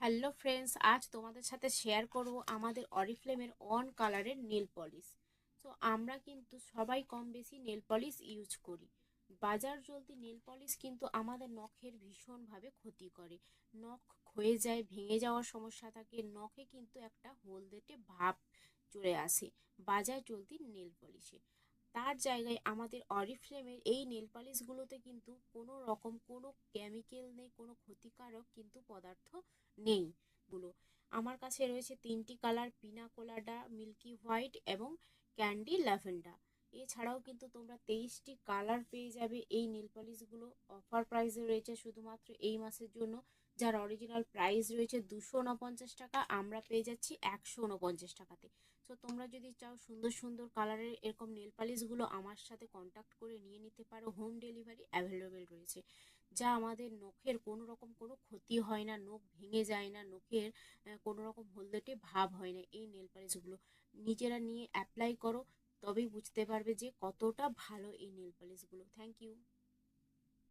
Hello friends, আজ তোমাদের সাথে শেয়ার করব আমাদের অরিফ্লেমের অন কালারের নেল পলিশ। তো আমরা কিন্তু সবাই কম বেশি নেল পলিশ ইউজ করি। বাজার চলতি নেল পলিশ কিন্তু আমাদের নখের ভীষণভাবে ক্ষতি করে। নখ ক্ষয়ে যায়, ভেঙে যাওয়ার সমস্যা থাকে, নখে কিন্তু একটা হলদেটে ভাব চলে আসে বাজার চলতি নেল পলিশে। তার জায়গায় আমাদের অরিফ্লেমের এই নেল পালিশগুলোতে কিন্তু কোনো রকম কোনো কেমিক্যাল নেই, কোনো ক্ষতিকারক কিন্তু পদার্থ নেই গুলো। আমার কাছে রয়েছে তিনটি কালার: পিনা কোলাডা, মিল্কি হোয়াইট এবং ক্যান্ডি ল্যাভেন্ডার। এছাড়াও কিন্তু তোমরা 23টি কালার পেয়ে যাবে এই নেল পলিশগুলো। অফার প্রাইসে রয়েছে শুধুমাত্র এই মাসের জন্য, যার অরিজিনাল প্রাইস রয়েছে 249 টাকা, আমরা পেয়ে যাচ্ছি 149 টাকাতে। সো তোমরা যদি চাও সুন্দর সুন্দর কালারের এরকম নেল পালিশগুলো আমার সাথে কন্ট্যাক্ট করে নিয়ে নিতে পারো। হোম ডেলিভারি অ্যাভেলেবেল রয়েছে, যা আমাদের নখের কোনো রকম কোনো ক্ষতি হয় না, নখ ভেঙে যায় না, নখের কোনো রকম হলদেটে ভাব হয় না। এই নেল পালিশগুলো নিজেরা নিয়ে অ্যাপ্লাই করো, তবেই বুঝতে পারবে যে কতটা ভালো এই নেল পালিশগুলো। Thank you.